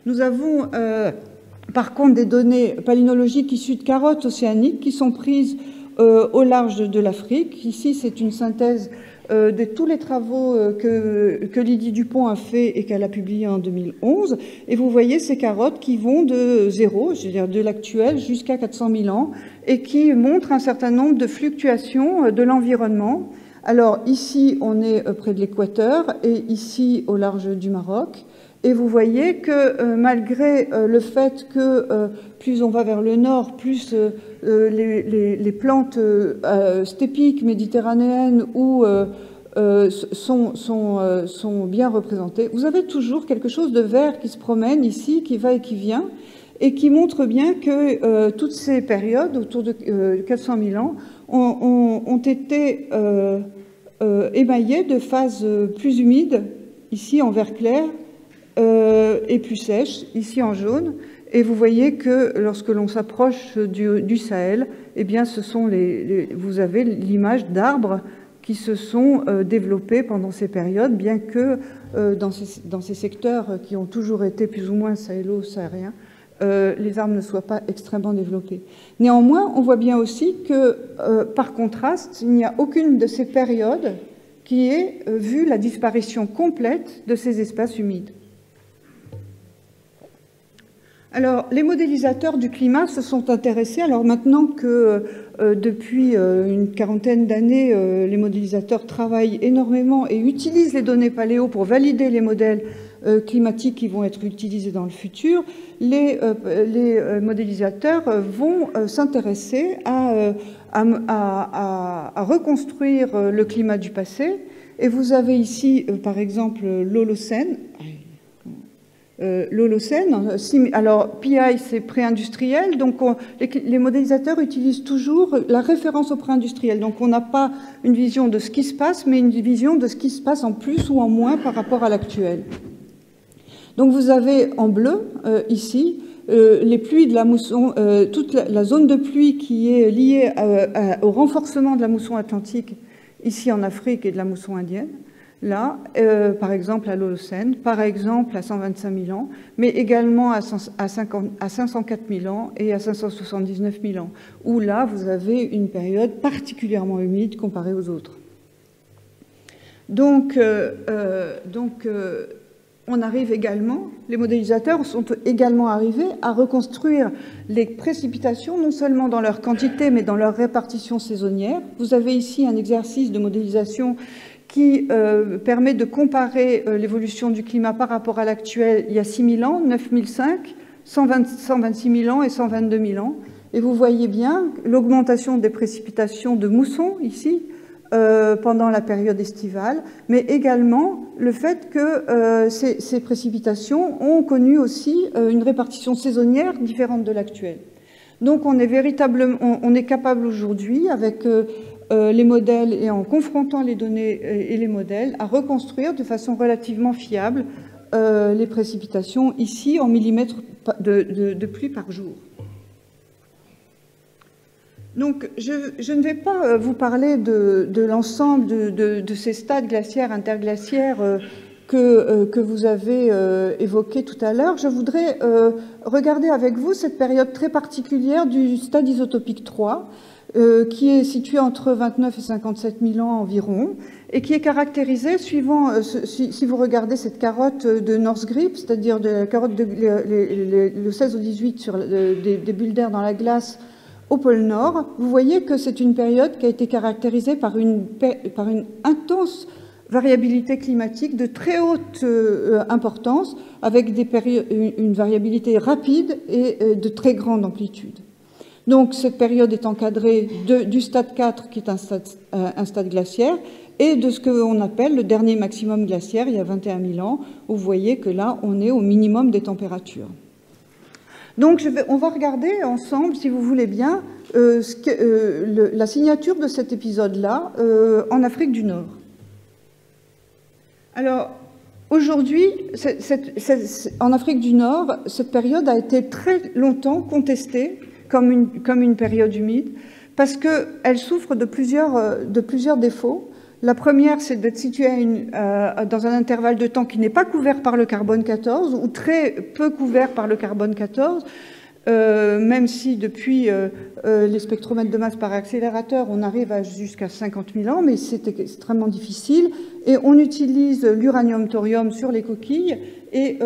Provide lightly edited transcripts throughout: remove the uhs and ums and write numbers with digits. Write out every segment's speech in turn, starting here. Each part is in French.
Nous avons par contre des données palynologiques issues de carottes océaniques qui sont prises au large de l'Afrique. Ici, c'est une synthèse de tous les travaux que Lydie Dupont a fait et qu'elle a publié en 2011. Et vous voyez ces carottes qui vont de zéro, c'est-à-dire de l'actuel, jusqu'à 400 000 ans, et qui montrent un certain nombre de fluctuations de l'environnement. Alors ici, on est près de l'équateur et ici, au large du Maroc. Et vous voyez que malgré le fait que plus on va vers le nord, plus les plantes stépiques méditerranéennes sont bien représentées, vous avez toujours quelque chose de vert qui se promène ici, qui va et qui vient, et qui montre bien que toutes ces périodes, autour de 400 000 ans, ont été émaillées de phases plus humides, ici en vert clair, et plus sèche, ici en jaune. Et vous voyez que lorsque l'on s'approche du Sahel, eh bien, vous avez l'image d'arbres qui se sont développés pendant ces périodes, bien que dans ces secteurs qui ont toujours été plus ou moins sahélo-sahariens, les arbres ne soient pas extrêmement développés. Néanmoins, on voit bien aussi que, par contraste, il n'y a aucune de ces périodes qui ait vu la disparition complète de ces espaces humides. Alors, les modélisateurs du climat se sont intéressés. Alors maintenant que depuis une quarantaine d'années, les modélisateurs travaillent énormément et utilisent les données paléo pour valider les modèles climatiques qui vont être utilisés dans le futur, les modélisateurs vont s'intéresser à reconstruire le climat du passé. Et vous avez ici, par exemple, l'Holocène. Alors PI c'est pré-industriel, donc les modélisateurs utilisent toujours la référence au pré-industriel, donc on n'a pas une vision de ce qui se passe, mais une vision de ce qui se passe en plus ou en moins par rapport à l'actuel. Donc vous avez en bleu ici les pluies de la mousson, toute la zone de pluie qui est liée au renforcement de la mousson atlantique ici en Afrique et de la mousson indienne. Là, par exemple à l'Holocène, par exemple à 125 000 ans, mais également à 504 000 ans et à 579 000 ans, où là, vous avez une période particulièrement humide comparée aux autres. Donc on arrive également, les modélisateurs sont également arrivés à reconstruire les précipitations, non seulement dans leur quantité, mais dans leur répartition saisonnière. Vous avez ici un exercice de modélisation qui permet de comparer l'évolution du climat par rapport à l'actuel il y a 6 000 ans, 9 005, 126 000 ans et 122 000 ans. Et vous voyez bien l'augmentation des précipitations de mousson ici pendant la période estivale, mais également le fait que ces précipitations ont connu aussi une répartition saisonnière différente de l'actuelle. Donc on est capable aujourd'hui avec les modèles et en confrontant les données et les modèles, à reconstruire de façon relativement fiable les précipitations ici en millimètres de pluie par jour. Donc je ne vais pas vous parler de l'ensemble de ces stades glaciaires, interglaciaires que vous avez évoqués tout à l'heure. Je voudrais regarder avec vous cette période très particulière du stade isotopique 3, qui est situé entre 29 et 57 000 ans environ, et qui est caractérisé suivant, si vous regardez cette carotte de North Grip, c'est-à-dire de la carotte le 16 au 18 sur des bulles d'air dans la glace au pôle Nord, vous voyez que c'est une période qui a été caractérisée par une intense variabilité climatique de très haute importance, avec une variabilité rapide et de très grande amplitude. Donc cette période est encadrée du stade 4, qui est un stade glaciaire, et de ce qu'on appelle le dernier maximum glaciaire, il y a 21 000 ans, où vous voyez que là, on est au minimum des températures. Donc on va regarder ensemble, si vous voulez bien, la signature de cet épisode-là en Afrique du Nord. Alors, aujourd'hui, en Afrique du Nord, cette période a été très longtemps contestée comme une période humide, parce qu'elle souffre de plusieurs défauts. La première, c'est d'être situé dans un intervalle de temps qui n'est pas couvert par le carbone 14 ou très peu couvert par le carbone 14, même si depuis les spectromètres de masse par accélérateur, on arrive jusqu'à 50 000 ans, mais c'est extrêmement difficile. Et on utilise l'uranium-thorium sur les coquilles et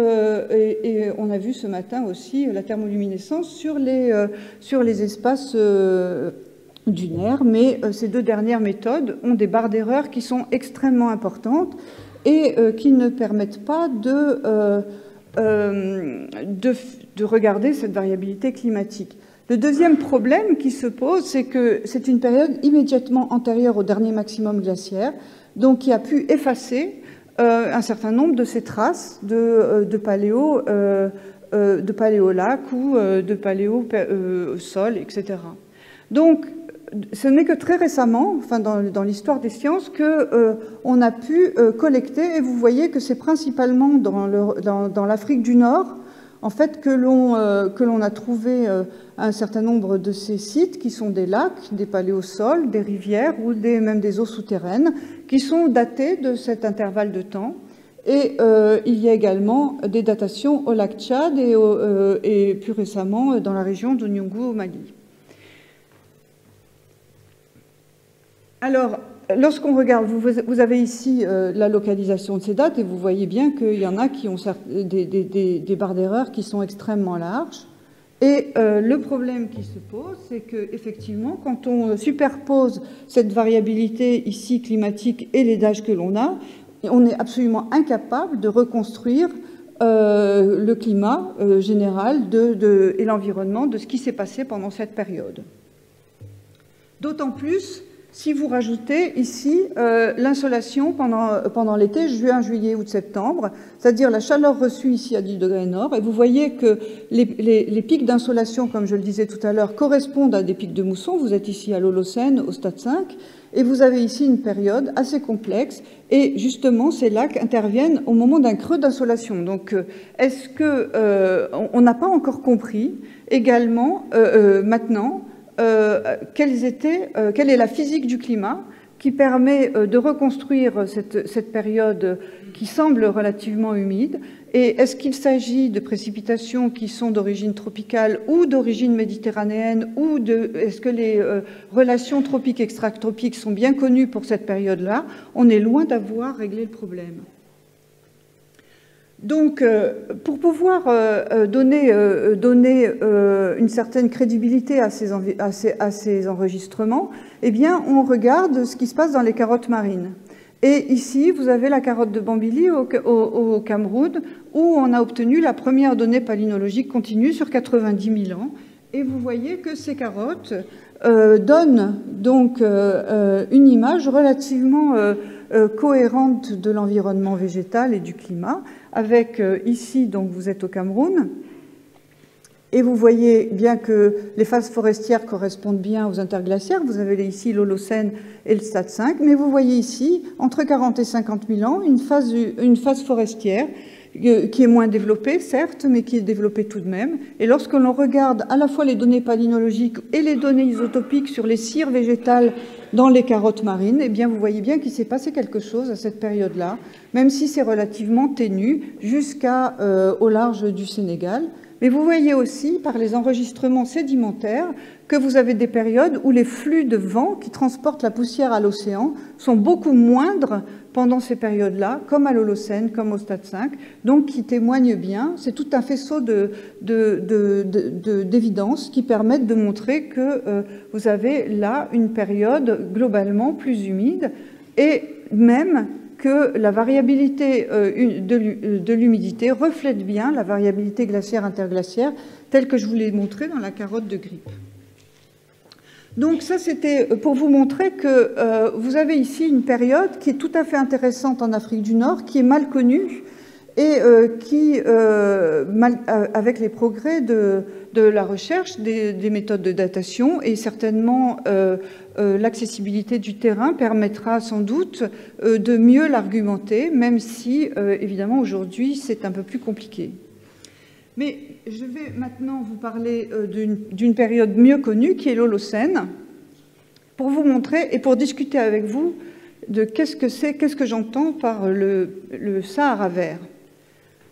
on a vu ce matin aussi la thermoluminescence sur les espaces dunaire, mais ces deux dernières méthodes ont des barres d'erreur qui sont extrêmement importantes et qui ne permettent pas de regarder cette variabilité climatique. Le deuxième problème qui se pose, c'est que c'est une période immédiatement antérieure au dernier maximum glaciaire, donc qui a pu effacer un certain nombre de ces traces de paléolac ou de paléosol, etc. Donc, ce n'est que très récemment, enfin dans l'histoire des sciences, qu'on a pu collecter, et vous voyez que c'est principalement dans l'Afrique du Nord, en fait, que l'on a trouvé un certain nombre de ces sites qui sont des lacs, des paléosols, des rivières ou même des eaux souterraines, qui sont datés de cet intervalle de temps. Et il y a également des datations au lac Tchad et plus récemment dans la région de Nyungu au Mali. Alors, lorsqu'on regarde, vous avez ici la localisation de ces dates et vous voyez bien qu'il y en a qui ont des barres d'erreur qui sont extrêmement larges. Et le problème qui se pose, c'est qu'effectivement, quand on superpose cette variabilité ici climatique et les dates que l'on a, on est absolument incapable de reconstruire le climat général et l'environnement de ce qui s'est passé pendant cette période. D'autant plus si vous rajoutez ici l'insolation pendant l'été, juin, juillet, août, septembre, c'est-à-dire la chaleur reçue ici à 10 degrés nord, et vous voyez que les pics d'insolation, comme je le disais tout à l'heure, correspondent à des pics de mousson. Vous êtes ici à l'Holocène, au stade 5, et vous avez ici une période assez complexe, et justement, ces lacs interviennent au moment d'un creux d'insolation. Donc, est-ce qu'on n'a pas encore compris également, maintenant, quelle est la physique du climat qui permet de reconstruire cette période qui semble relativement humide, et est-ce qu'il s'agit de précipitations qui sont d'origine tropicale ou d'origine méditerranéenne, ou est-ce que les relations tropiques-extratropiques sont bien connues pour cette période-là? On est loin d'avoir réglé le problème. Donc, pour pouvoir donner une certaine crédibilité à ces enregistrements, eh bien, on regarde ce qui se passe dans les carottes marines. Et ici, vous avez la carotte de Bambili au Cameroun, où on a obtenu la première donnée palynologique continue sur 90 000 ans. Et vous voyez que ces carottes donnent donc une image relativement cohérente de l'environnement végétal et du climat, avec ici, donc vous êtes au Cameroun, et vous voyez bien que les phases forestières correspondent bien aux interglaciaires. Vous avez ici l'Holocène et le stade 5, mais vous voyez ici, entre 40 et 50 000 ans, une phase forestière qui est moins développée, certes, mais qui est développée tout de même. Et lorsque l'on regarde à la fois les données palynologiques et les données isotopiques sur les cires végétales dans les carottes marines, eh bien, vous voyez bien qu'il s'est passé quelque chose à cette période-là, même si c'est relativement ténu jusqu'au large du Sénégal. Mais vous voyez aussi, par les enregistrements sédimentaires, que vous avez des périodes où les flux de vent qui transportent la poussière à l'océan sont beaucoup moindres pendant ces périodes-là, comme à l'Holocène, comme au stade 5, donc qui témoignent bien. C'est tout un faisceau d'évidence qui permettent de montrer que vous avez là une période globalement plus humide, et même que la variabilité de l'humidité reflète bien la variabilité glaciaire-interglaciaire, telle que je vous l'ai montré dans la carotte de Grip. Donc ça, c'était pour vous montrer que vous avez ici une période qui est tout à fait intéressante en Afrique du Nord, qui est mal connue, et qui, avec les progrès de la recherche, des méthodes de datation, et certainement l'accessibilité du terrain permettra sans doute de mieux l'argumenter, même si, évidemment, aujourd'hui, c'est un peu plus compliqué. Mais je vais maintenant vous parler d'une période mieux connue, qui est l'Holocène, pour vous montrer et pour discuter avec vous de qu'est-ce que j'entends par le Sahara vert.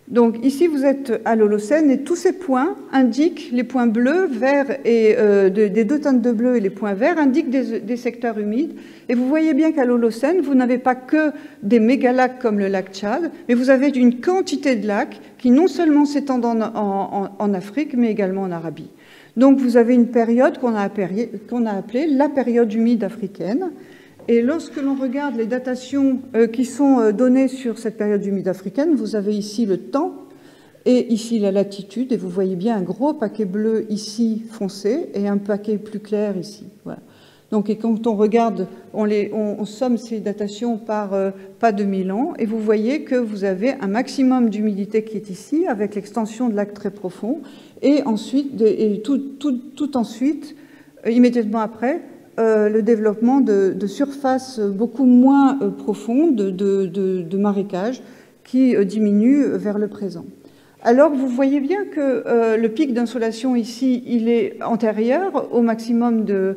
Donc ici, vous êtes à l'Holocène et tous ces points indiquent, les points bleus, verts et des deux teintes de bleu et les points verts indiquent des secteurs humides. Et vous voyez bien qu'à l'Holocène, vous n'avez pas que des mégalacs comme le lac Tchad, mais vous avez une quantité de lacs qui non seulement s'étendent en Afrique, mais également en Arabie. Donc vous avez une période qu'on a appelée la période humide africaine. Et lorsque l'on regarde les datations qui sont données sur cette période humide africaine, vous avez ici le temps et ici la latitude, et vous voyez bien un gros paquet bleu ici foncé et un paquet plus clair ici. Voilà. Donc, et quand on regarde, on somme ces datations par pas de 1000 ans, et vous voyez que vous avez un maximum d'humidité qui est ici, avec l'extension de lacs très profonds, et ensuite, tout ensuite, immédiatement après, le développement de surfaces beaucoup moins profondes, de marécages, qui diminuent vers le présent. Alors, vous voyez bien que le pic d'insolation ici, il est antérieur au maximum de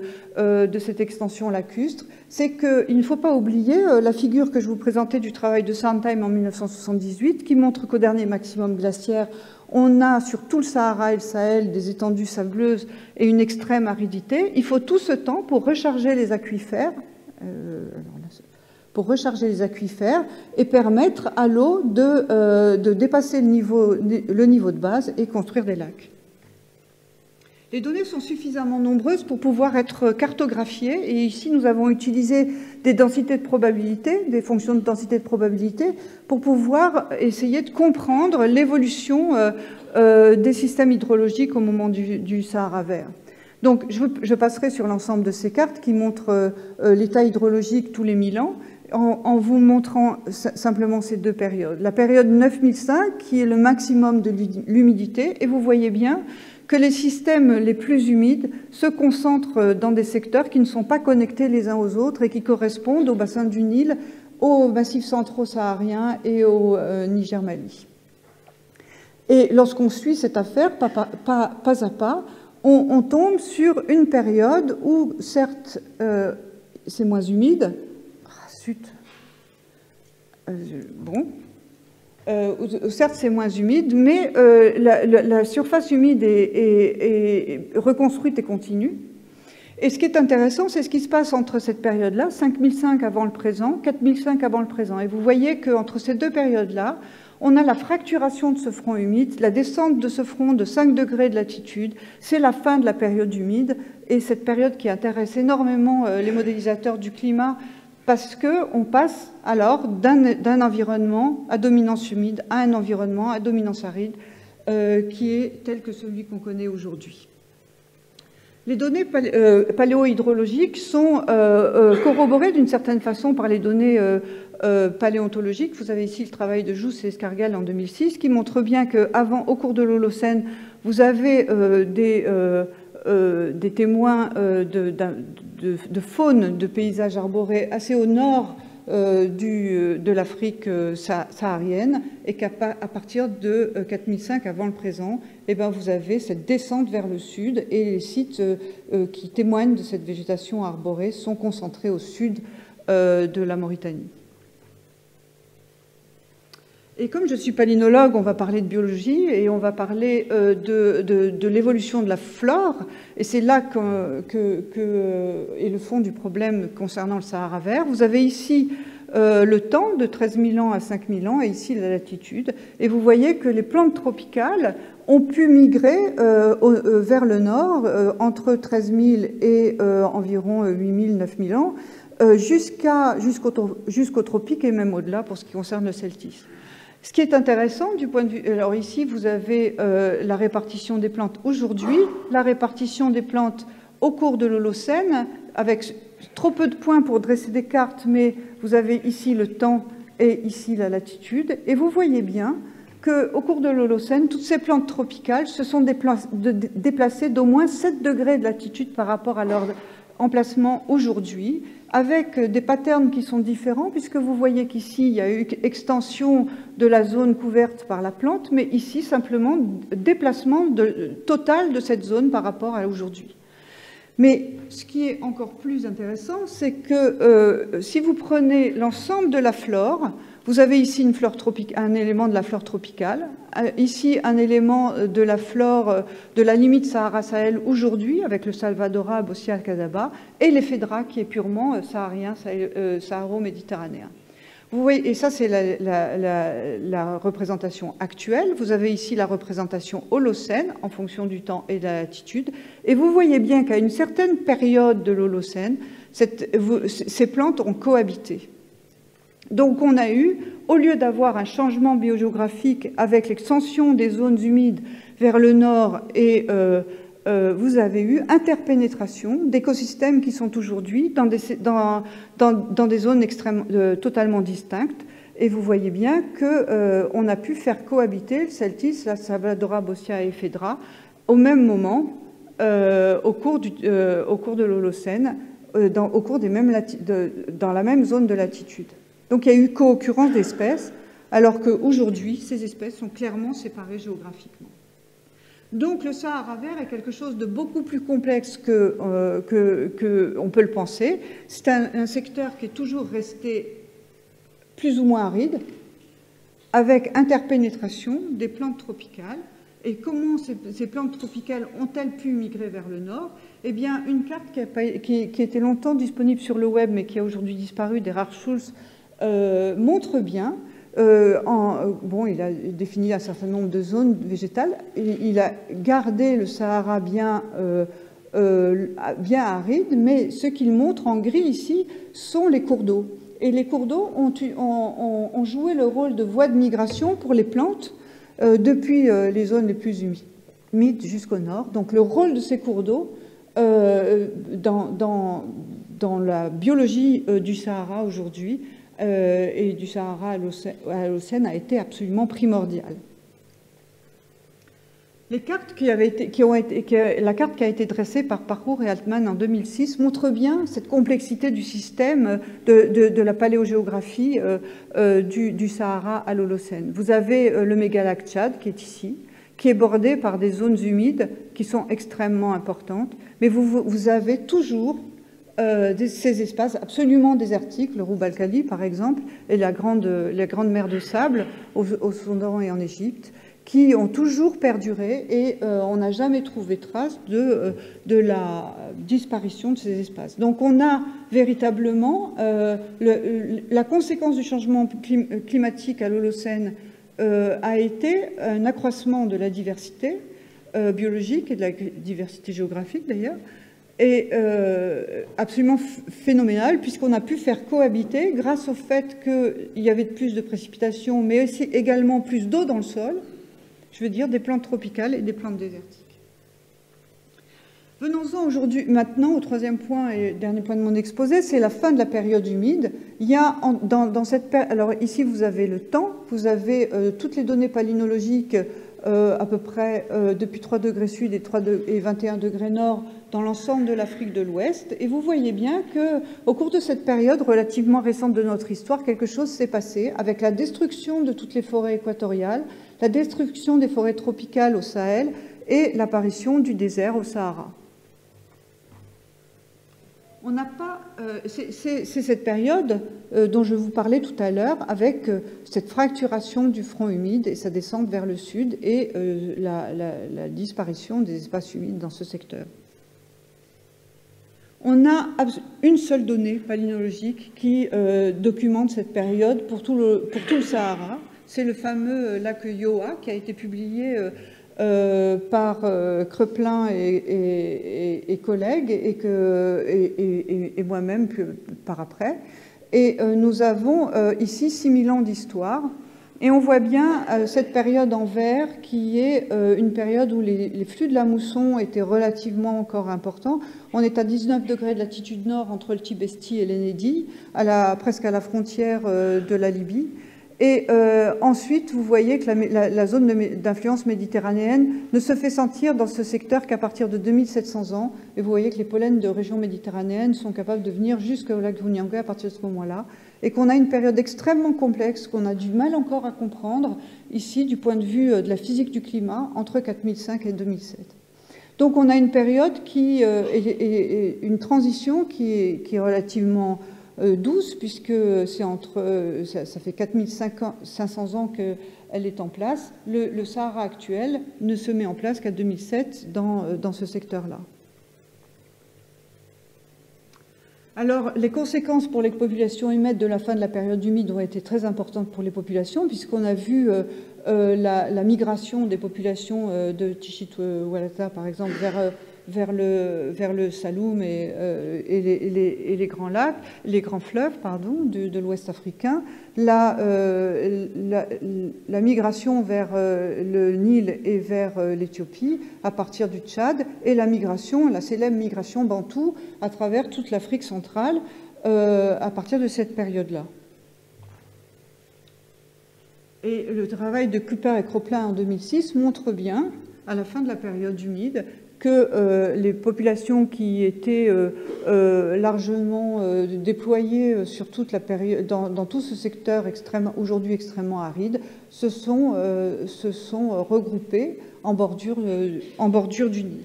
cette extension lacustre. C'est qu'il ne faut pas oublier la figure que je vous présentais du travail de Sondheim en 1978, qui montre qu'au dernier maximum glaciaire, on a sur tout le Sahara et le Sahel des étendues sableuses et une extrême aridité. Il faut tout ce temps pour recharger les aquifères. Et permettre à l'eau de dépasser le niveau de base et construire des lacs. Les données sont suffisamment nombreuses pour pouvoir être cartographiées, et ici nous avons utilisé des densités de probabilité, des fonctions de densité de probabilité, pour pouvoir essayer de comprendre l'évolution des systèmes hydrologiques au moment du Sahara vert. Donc je passerai sur l'ensemble de ces cartes qui montrent l'état hydrologique tous les 1000 ans, en vous montrant simplement ces deux périodes. La période 9005, qui est le maximum de l'humidité, et vous voyez bien que les systèmes les plus humides se concentrent dans des secteurs qui ne sont pas connectés les uns aux autres et qui correspondent au bassin du Nil, aux massifs centraux sahariens et au Niger-Mali. Et lorsqu'on suit cette affaire, pas à pas, on tombe sur une période où, certes, c'est moins humide, certes, c'est moins humide, mais la surface humide est reconstruite et continue. Et ce qui est intéressant, c'est ce qui se passe entre cette période-là, 5005 avant le présent, 4005 avant le présent. Et vous voyez qu'entre ces deux périodes-là, on a la fracturation de ce front humide, la descente de ce front de 5 degrés de latitude. C'est la fin de la période humide, et cette période qui intéresse énormément les modélisateurs du climat, parce qu'on passe alors d'un environnement à dominance humide à un environnement à dominance aride qui est tel que celui qu'on connaît aujourd'hui. Les données paléohydrologiques sont corroborées d'une certaine façon par les données paléontologiques. Vous avez ici le travail de Jousse et Escargal en 2006 qui montre bien qu'au cours de l'Holocène, vous avez des témoins de faune, de paysages arborés assez au nord de l'Afrique saharienne, et qu'à partir de 4005 avant le présent, eh ben, vous avez cette descente vers le sud, et les sites qui témoignent de cette végétation arborée sont concentrés au sud de la Mauritanie. Et comme je suis palynologue, on va parler de biologie et on va parler de l'évolution de la flore. Et c'est là est le fond du problème concernant le Sahara vert. Vous avez ici le temps de 13 000 ans à 5 000 ans et ici la latitude. Et vous voyez que les plantes tropicales ont pu migrer vers le nord entre 13 000 et environ 8 000, 9 000 ans jusqu'au tropique et même au-delà pour ce qui concerne le celtisme. Ce qui est intéressant du point de vue... Alors ici, vous avez la répartition des plantes aujourd'hui, la répartition des plantes au cours de l'Holocène, avec trop peu de points pour dresser des cartes, mais vous avez ici le temps et ici la latitude. Et vous voyez bien qu'au cours de l'Holocène, toutes ces plantes tropicales se sont déplacées d'au moins 7 degrés de latitude par rapport à leur emplacement aujourd'hui, avec des patterns qui sont différents, puisque vous voyez qu'ici, il y a eu extension de la zone couverte par la plante, mais ici, simplement, déplacement total de cette zone par rapport à aujourd'hui. Mais ce qui est encore plus intéressant, c'est que si vous prenez l'ensemble de la flore, vous avez ici une flore un élément de la flore tropicale, ici un élément de la flore de la limite Sahara-Sahel aujourd'hui, avec le Salvadora, Bossia, Casaba, et l'Ephedra qui est purement saharien, saharo-méditerranéen. Vous voyez, et ça c'est la représentation actuelle. Vous avez ici la représentation Holocène en fonction du temps et de la latitude. Et vous voyez bien qu'à une certaine période de l'Holocène, ces plantes ont cohabité. Donc on a eu, au lieu d'avoir un changement biogéographique avec l'extension des zones humides vers le nord, et vous avez eu interpénétration d'écosystèmes qui sont aujourd'hui dans des zones totalement distinctes. Et vous voyez bien qu'on a pu faire cohabiter le Celtis, la Salvadora, Bossia et Ephedra au même moment au cours de l'Holocène, dans la même zone de latitude. Donc il y a eu co-occurrence d'espèces, alors qu'aujourd'hui, ces espèces sont clairement séparées géographiquement. Donc le Sahara vert est quelque chose de beaucoup plus complexe qu'on peut le penser. C'est un secteur qui est toujours resté plus ou moins aride, avec interpénétration des plantes tropicales. Et comment ces plantes tropicales ont-elles pu migrer vers le nord? Eh bien, une carte qui était longtemps disponible sur le web, mais qui a aujourd'hui disparu, d'Erhard Schulz, montre bien, il a défini un certain nombre de zones végétales, il a gardé le Sahara bien aride, mais ce qu'il montre en gris ici sont les cours d'eau. Et les cours d'eau ont joué le rôle de voie de migration pour les plantes depuis les zones les plus humides jusqu'au nord. Donc le rôle de ces cours d'eau dans la biologie du Sahara aujourd'hui, et du Sahara à l'Holocène a été absolument primordial. Les cartes la carte qui a été dressée par Parcours et Altman en 2006 montre bien cette complexité du système de la paléogéographie du Sahara à l'Holocène. Vous avez le mégalac Tchad qui est ici, qui est bordé par des zones humides qui sont extrêmement importantes, mais vous avez toujours ces espaces absolument désertiques, le Roub al-Khali par exemple, et la grande mer de sable au Soudan et en Égypte, qui ont toujours perduré, et on n'a jamais trouvé trace de la disparition de ces espaces. Donc on a véritablement la conséquence du changement climatique à l'Holocène a été un accroissement de la diversité biologique et de la diversité géographique d'ailleurs, est absolument phénoménal, puisqu'on a pu faire cohabiter, grâce au fait qu'il y avait plus de précipitations, mais aussi également plus d'eau dans le sol, je veux dire des plantes tropicales et des plantes désertiques. Venons-en maintenant au troisième point et dernier point de mon exposé, c'est la fin de la période humide. Il y a dans cette période, alors ici vous avez le temps, vous avez toutes les données palynologiques à peu près depuis 3 degrés sud et 21 degrés nord dans l'ensemble de l'Afrique de l'Ouest. Et vous voyez bien qu'au cours de cette période relativement récente de notre histoire, quelque chose s'est passé avec la destruction de toutes les forêts équatoriales, la destruction des forêts tropicales au Sahel et l'apparition du désert au Sahara. On n'a pas, c'est cette période dont je vous parlais tout à l'heure, avec cette fracturation du front humide et sa descente vers le sud et la disparition des espaces humides dans ce secteur. On a une seule donnée palynologique qui documente cette période pour tout le Sahara. C'est le fameux lac Yoa qui a été publié par Kreplin et collègues et moi-même par après. Et nous avons ici 6000 ans d'histoire. Et on voit bien cette période en vert qui est une période où les flux de la mousson étaient relativement encore importants. On est à 19 degrés de latitude nord entre le Tibesti et l'Ennédi, presque à la frontière de la Libye. Et ensuite, vous voyez que la zone d'influence méditerranéenne ne se fait sentir dans ce secteur qu'à partir de 2700 ans. Et vous voyez que les pollens de régions méditerranéennes sont capables de venir jusqu'au lac Vunyanga à partir de ce moment-là. Et qu'on a une période extrêmement complexe qu'on a du mal encore à comprendre ici du point de vue de la physique du climat entre 4005 et 2007. Donc on a une période et une transition qui est relativement douce, puisque ça fait 4500 ans qu'elle est en place. Le Sahara actuel ne se met en place qu'à 2007 dans ce secteur-là. Alors, les conséquences pour les populations humides de la fin de la période humide ont été très importantes pour les populations, puisqu'on a vu la migration des populations de Tichit-Walata, par exemple, vers le Saloum et les grands lacs, les grands fleuves, pardon, de l'Ouest africain, la migration vers le Nil et vers l'Éthiopie à partir du Tchad, et la célèbre migration bantoue à travers toute l'Afrique centrale à partir de cette période-là. Et le travail de Cooper et Cropland en 2006 montre bien, à la fin de la période humide, que les populations qui étaient largement déployées sur toute la période, dans tout ce secteur aujourd'hui extrêmement aride, se sont regroupées en bordure du Nil.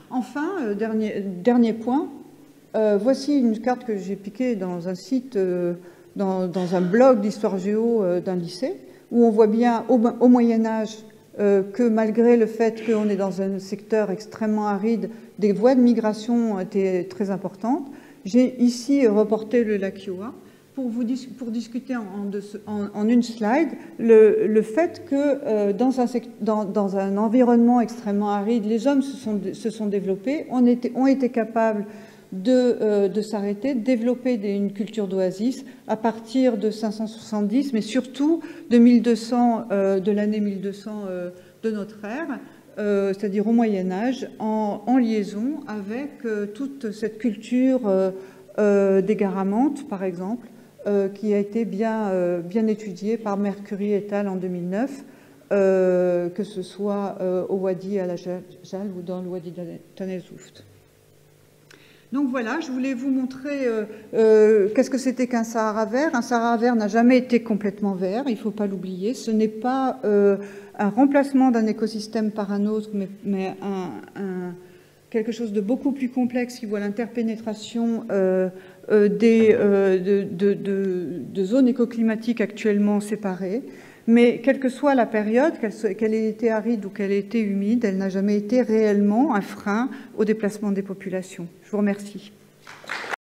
Enfin, dernier point, voici une carte que j'ai piquée dans un site, dans un blog d'histoire géo d'un lycée, où on voit bien au Moyen-Âge que malgré le fait qu'on est dans un secteur extrêmement aride, des voies de migration étaient très importantes. J'ai ici reporté le lac Kiowa pour discuter en une slide le fait que dans un environnement extrêmement aride, les hommes se sont développés, ont été capables de s'arrêter, de développer une culture d'oasis à partir de 570, mais surtout de 1200, de l'année 1200 de notre ère, c'est-à-dire au Moyen-Âge, en liaison avec toute cette culture des Garamantes, par exemple, qui a été bien étudiée par Mercury et al. En 2009, que ce soit au Wadi al-Ajal ou dans le Wadi Tanezouft. Donc voilà, je voulais vous montrer qu'est-ce que c'était qu'un Sahara vert. Un Sahara vert n'a jamais été complètement vert, il ne faut pas l'oublier. Ce n'est pas un remplacement d'un écosystème par un autre, mais quelque chose de beaucoup plus complexe qui voit l'interpénétration de zones écoclimatiques actuellement séparées. Mais quelle que soit la période, qu'elle ait été aride ou qu'elle ait été humide, elle n'a jamais été réellement un frein au déplacement des populations. Je vous remercie.